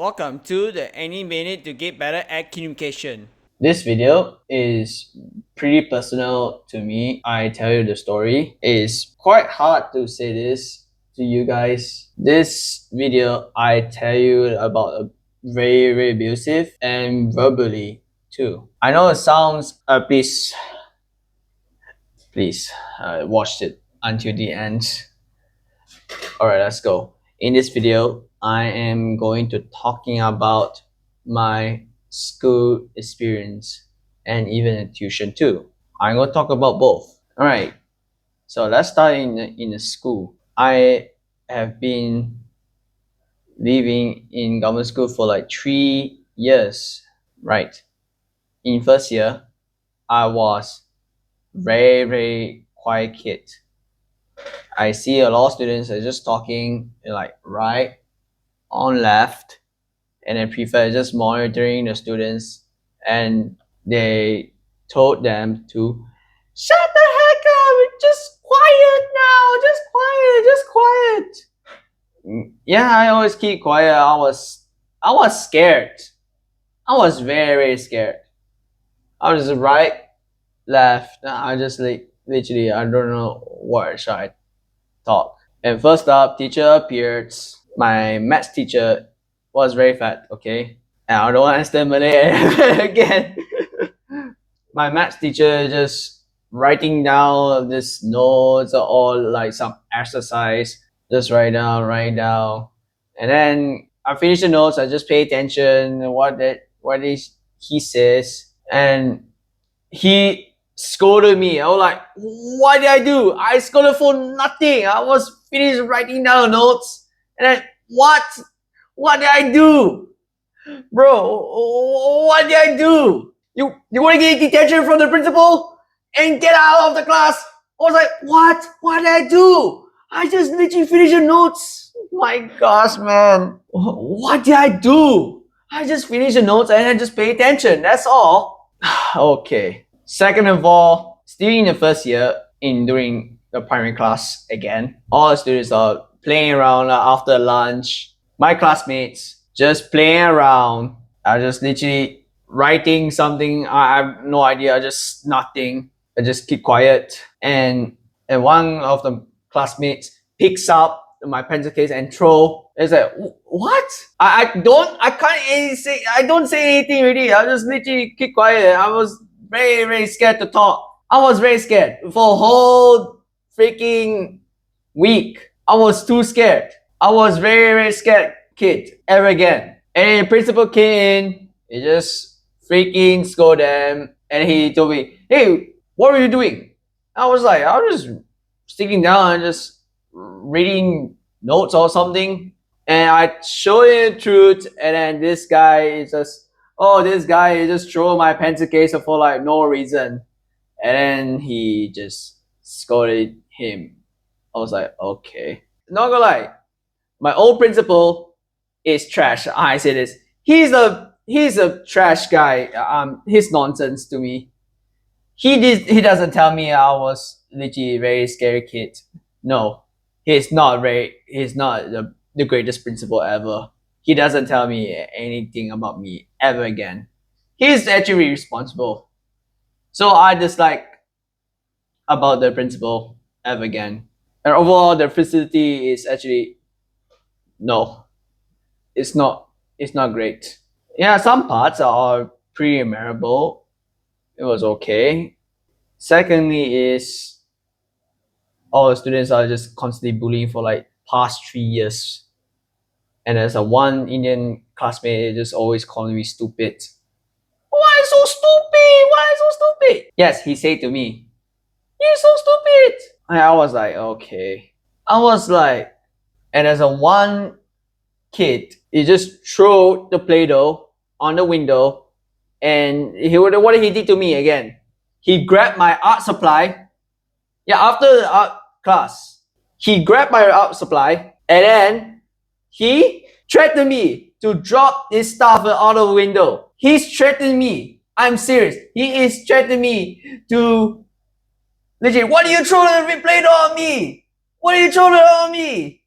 Welcome to the Any Minute to Get Better at Communication. This video is pretty personal to me. I tell you the story. It's quite hard to say this to you guys. This video, I tell you about a very abusive and verbally too. I know it sounds, please watch it until the end. Alright, let's go. In this video, I am going to talking about my school experience and even a tuition too. I'm going to talk about both. Alright, so let's start in the school. I have been living in government school for like 3 years, right? In first year, I was very quiet kid. I see a lot of students are just talking like right on left, and then prefect just monitoring the students, and they told them to shut the heck up, just quiet now, just quiet. Yeah, I always keep quiet. I was scared. I was very scared. I was right, left. I just literally I don't know what should I talk. And first up, teacher appeared. My maths teacher was very fat, okay? And I don't understand Malay again. My maths teacher just writing down this notes or like some exercise. Just write down. And then I finish the notes, I just pay attention what he says. And he scolded me. I was like, what did I do? I scolded for nothing. I was finished writing down the notes. And then, what did I do? Bro, what did I do? You want to get detention from the principal and get out of the class? I was like, what? What did I do? I just literally finished the notes. My gosh, man. What did I do? I just finished the notes and I just pay attention. That's all. Okay. Second of all, still in the first year during the primary class again, all the students are playing around after lunch. My classmates just playing around. I just literally writing something. I have no idea. Just nothing. I just keep quiet. And one of the classmates picks up my pencil case and throw. It's like, what? I don't say anything really. I just literally keep quiet. I was very scared to talk. I was very scared for a whole freaking week. I was too scared. I was very scared kid ever again. And the principal came in, he just freaking scolded them, and he told me, hey, what were you doing? I was just sitting down and just reading notes or something. And I showed him the truth, and then this guy just threw my pencil case for like no reason. And then he just scolded him. I was like, okay. Not gonna lie, my old principal is trash. I say this. He's a trash guy. He's nonsense to me. He doesn't tell me I was literally a very scary kid. No, he's not the greatest principal ever. He doesn't tell me anything about me ever again. He's actually responsible. So I dislike about the principal ever again. And overall, the facility is actually no, it's not great. Yeah, some parts are pretty memorable. It was okay. Secondly, is all the students are just constantly bullying for like past 3 years. And there's one Indian classmate just always calling me stupid. Why so stupid? Why so stupid? Yes, he said to me, you're so stupid. And I was like, okay. And there's one kid, he just threw the Play-Doh on the window, and what he did to me again? He grabbed my art supply. Yeah, after the art class, he grabbed my art supply, and then he threatened me to drop this stuff out of the window. He's threatening me. I'm serious. He is threatening me to legit. What do you throw the Play-Doh on me? What do you throw it on me?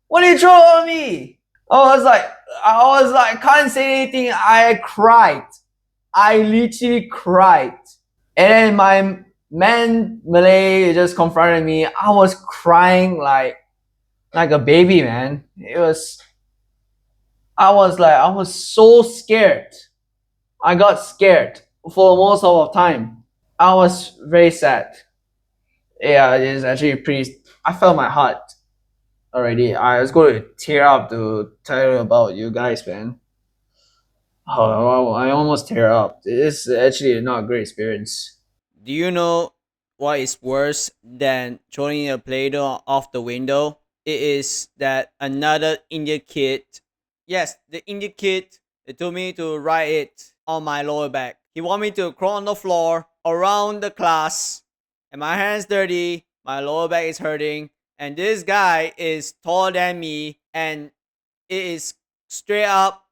What do you throw on me? I was like, can't say anything. I cried. I literally cried. And then my man Malay just confronted me. I was crying like a baby, man. I was so scared. I got scared for most of the time. I was very sad. Yeah, it's actually pretty. I felt my heart already. I was going to tear up to tell you about you guys, man. Oh, I almost tear up. It's actually not a great experience. Do you know what is worse than throwing a Play-Doh off the window? It is that another Indian kid, yes, the Indian kid, they told me to write it on my lower back. He want me to crawl on the floor around the class, and my hands dirty, my lower back is hurting, and this guy is taller than me, and it is straight up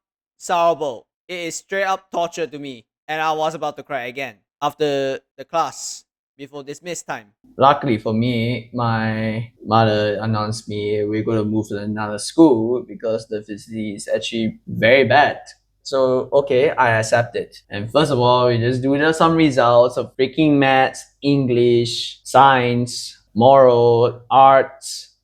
horrible. It is straight up torture to me, and I was about to cry again after the class before dismiss time. Luckily for me, my mother announced me we're going to move to another school because the facility is actually very bad. So okay, I accept it. And first of all, we just do some results of freaking maths, English, science, moral, arts,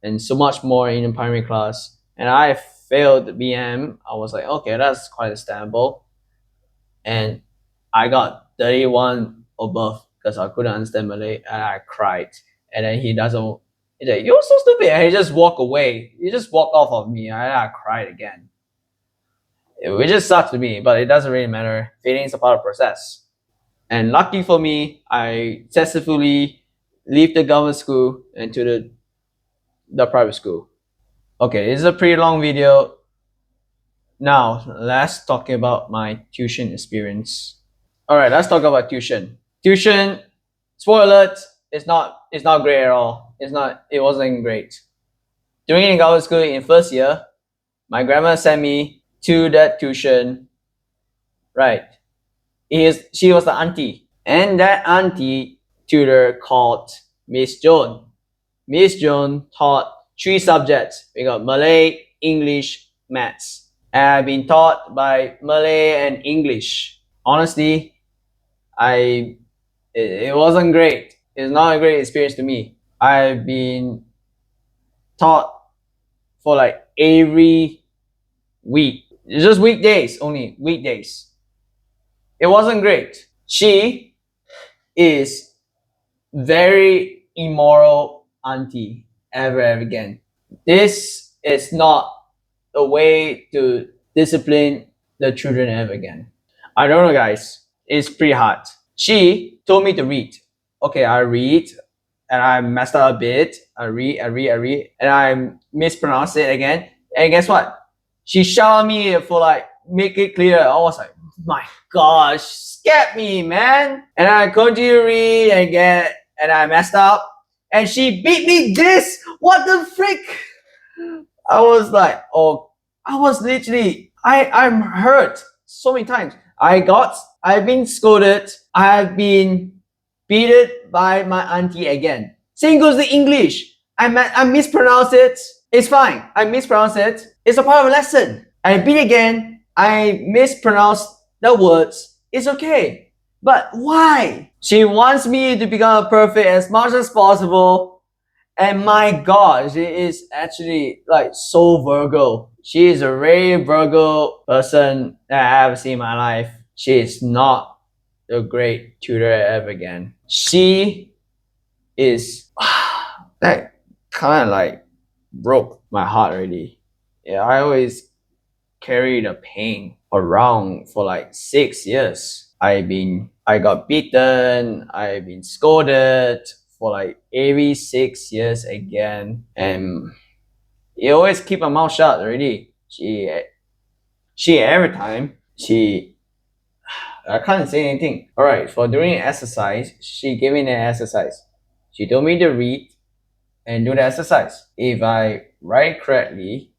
and so much more in the primary class. And I failed BM. I was like, okay, that's quite understandable. And I got 31 above because I couldn't understand Malay and I cried. And then he's like, you're so stupid. And he just walked away. He just walked off of me and I cried again. It just sucks to me, but it doesn't really matter. Feelings are part of the process. And lucky for me, I successfully leave the government school and to the private school. Okay, this is a pretty long video. Now, let's talk about my tuition experience. All right, let's talk about tuition. Tuition, spoiler alert, it's not great at all. It wasn't great. During in government school in first year, my grandma sent me to that tuition. Right. She was the auntie. And that auntie tutor called Miss Joan. Miss Joan taught 3 subjects. We got Malay, English, Maths. And I've been taught by Malay and English. Honestly, it wasn't great. It's not a great experience to me. I've been taught for like every week. It's just weekdays only, weekdays. It wasn't great. She is very immoral auntie ever again. This is not a way to discipline the children ever again. I don't know, guys. It's pretty hard. She told me to read. Okay, I read, and I messed up a bit. I read, and I mispronounced it again. And guess what? She shouted me for like make it clear. I was like, my gosh, scared me, man. And I continue to read again, and I messed up. And she beat me this. What the frick? I was like, oh, I was literally, I'm hurt so many times. I've been scolded. I've been beaten by my auntie again. Same goes to English. I mispronounced it. It's fine. I mispronounced it. It's a part of a lesson. I beat again. I mispronounced the words. It's okay. But why? She wants me to become perfect as much as possible. And my God, she is actually like so Virgo. She is a very Virgo person that I have seen in my life. She is not a great tutor ever again. She is that kind of like broke my heart already. Yeah, I always carry the pain around for like 6 years. I got beaten, I've been scolded for like every 6 years again, and you always keep my mouth shut already. She every time I can't say anything. All right, for doing exercise, she gave me an exercise. She told me to read and do the exercise. If I write correctly,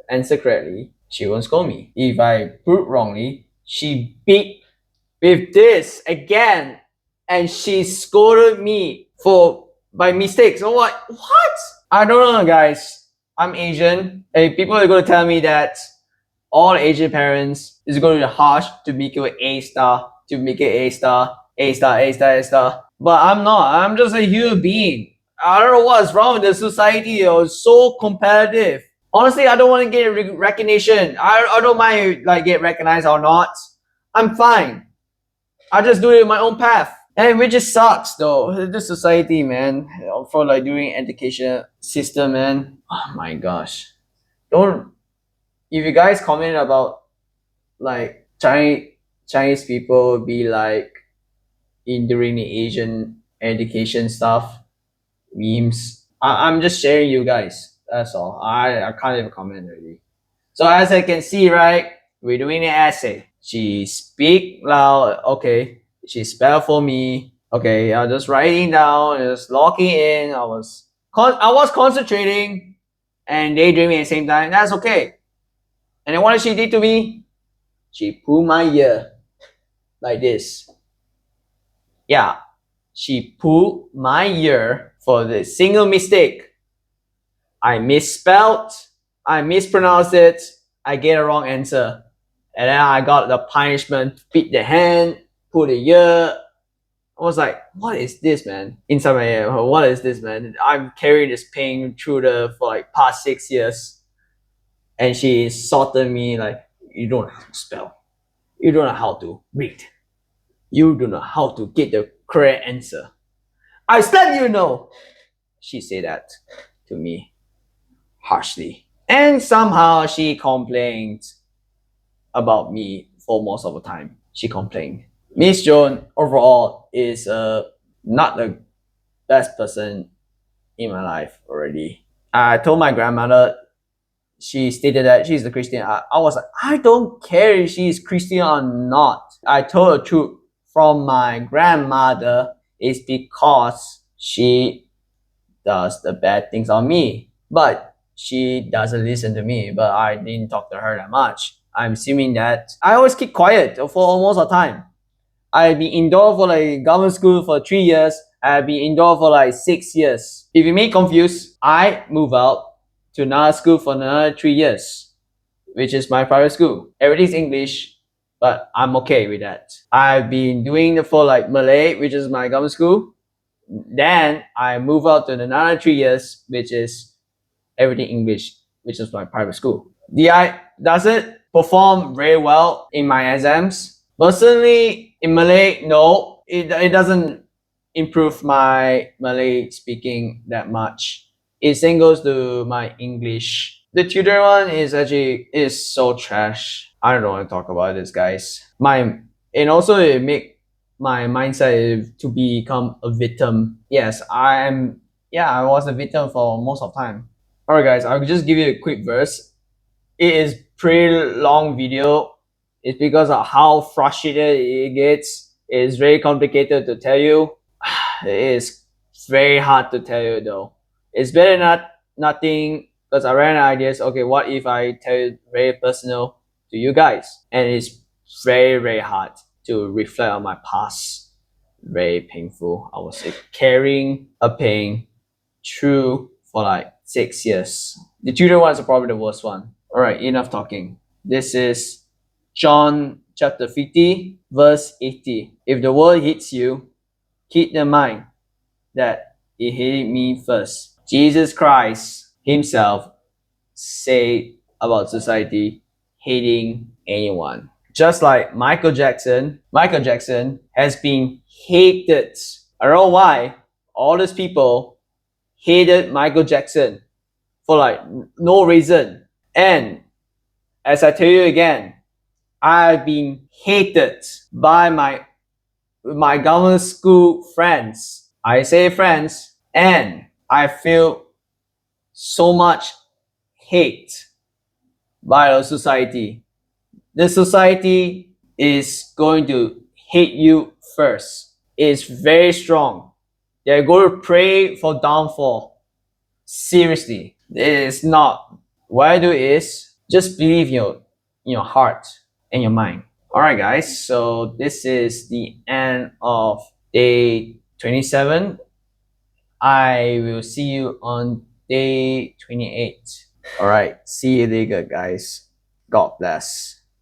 answer correctly, she won't scold me. If I put wrongly, she beat with this again, and she scolded me for by mistakes. I'm like, what? I don't know, guys. I'm Asian, and people are going to tell me that all Asian parents is going to be harsh to make you an A star, to make it A star, A star, A star, A star. But I'm not. I'm just a human being. I don't know what's wrong with the society. It's so competitive. Honestly, I don't want to get recognition. I don't mind like get recognized or not. I'm fine. I just do it in my own path. And which just sucks though. This society, man, for like doing education system, man. Oh my gosh. Don't if you guys comment about like Chinese people be like in during the Asian education stuff, memes. I'm just sharing you guys. That's all. I can't even comment already. So as I can see, right, we're doing an essay. She speak loud. Okay. She spell for me. Okay. I just writing down, just locking in. I was concentrating and daydreaming at the same time. That's okay. And then what she did to me? She pulled my ear like this. Yeah. She pulled my ear for the single mistake. I misspelled, I mispronounced it, I get a wrong answer. And then I got the punishment, beat the hand, pull the ear. I was like, what is this, man? Inside my head, what is this, man? I'm carrying this pain through for like past 6 years. And she insulted me like, you don't know how to spell. You don't know how to read. You don't know how to get the correct answer. I still you know. She said that to me harshly. And somehow she complained about me for most of the time. She complained. Miss Joan overall is not the best person in my life already. I told my grandmother, she stated that she's a Christian. I was like, I don't care if she's Christian or not. I told the truth from my grandmother is because she does the bad things on me. But she doesn't listen to me, but I didn't talk to her that much. I'm assuming that I always keep quiet for almost a time. I've been indoor for like government school for 3 years. I've been indoor for like 6 years. If you may confused, I move out to another school for another 3 years, which is my private school. Everything's English, but I'm okay with that. I've been doing it for like Malay, which is my government school. Then I move out to another 3 years, which is everything English, which is my private school. Does it perform very well in my exams? Personally, in Malay, no, it doesn't improve my Malay speaking that much. It same goes to my English. The tutor one is so trash. I don't want to talk about this, guys. And also it make my mindset to become a victim. Yes, I am. Yeah, I was a victim for most of the time. Alright, guys, I'll just give you a quick verse. It is pretty long video. It's because of how frustrated it gets. It's very complicated to tell you. It is very hard to tell you though. It's better nothing because I ran out of ideas. Okay, what if I tell you very personal to you guys? And it's very, very hard to reflect on my past. Very painful. I was carrying a pain through for like 6 years. The tutor one is probably the worst one. Alright, enough talking. This is John chapter 50, verse 80. If the world hates you, keep in mind that it hated me first. Jesus Christ himself said about society hating anyone. Just like Michael Jackson has been hated. I don't know why all these people hated Michael Jackson for like no reason. And as I tell you again, I've been hated by my government school friends. I say friends, and I feel so much hate by the society. The society is going to hate you first. It's very strong. They're going to pray for downfall. Seriously, it is not. What I do is just believe in your heart and your mind. Alright guys, so this is the end of day 27. I will see you on day 28. All right. See you later, guys. God bless.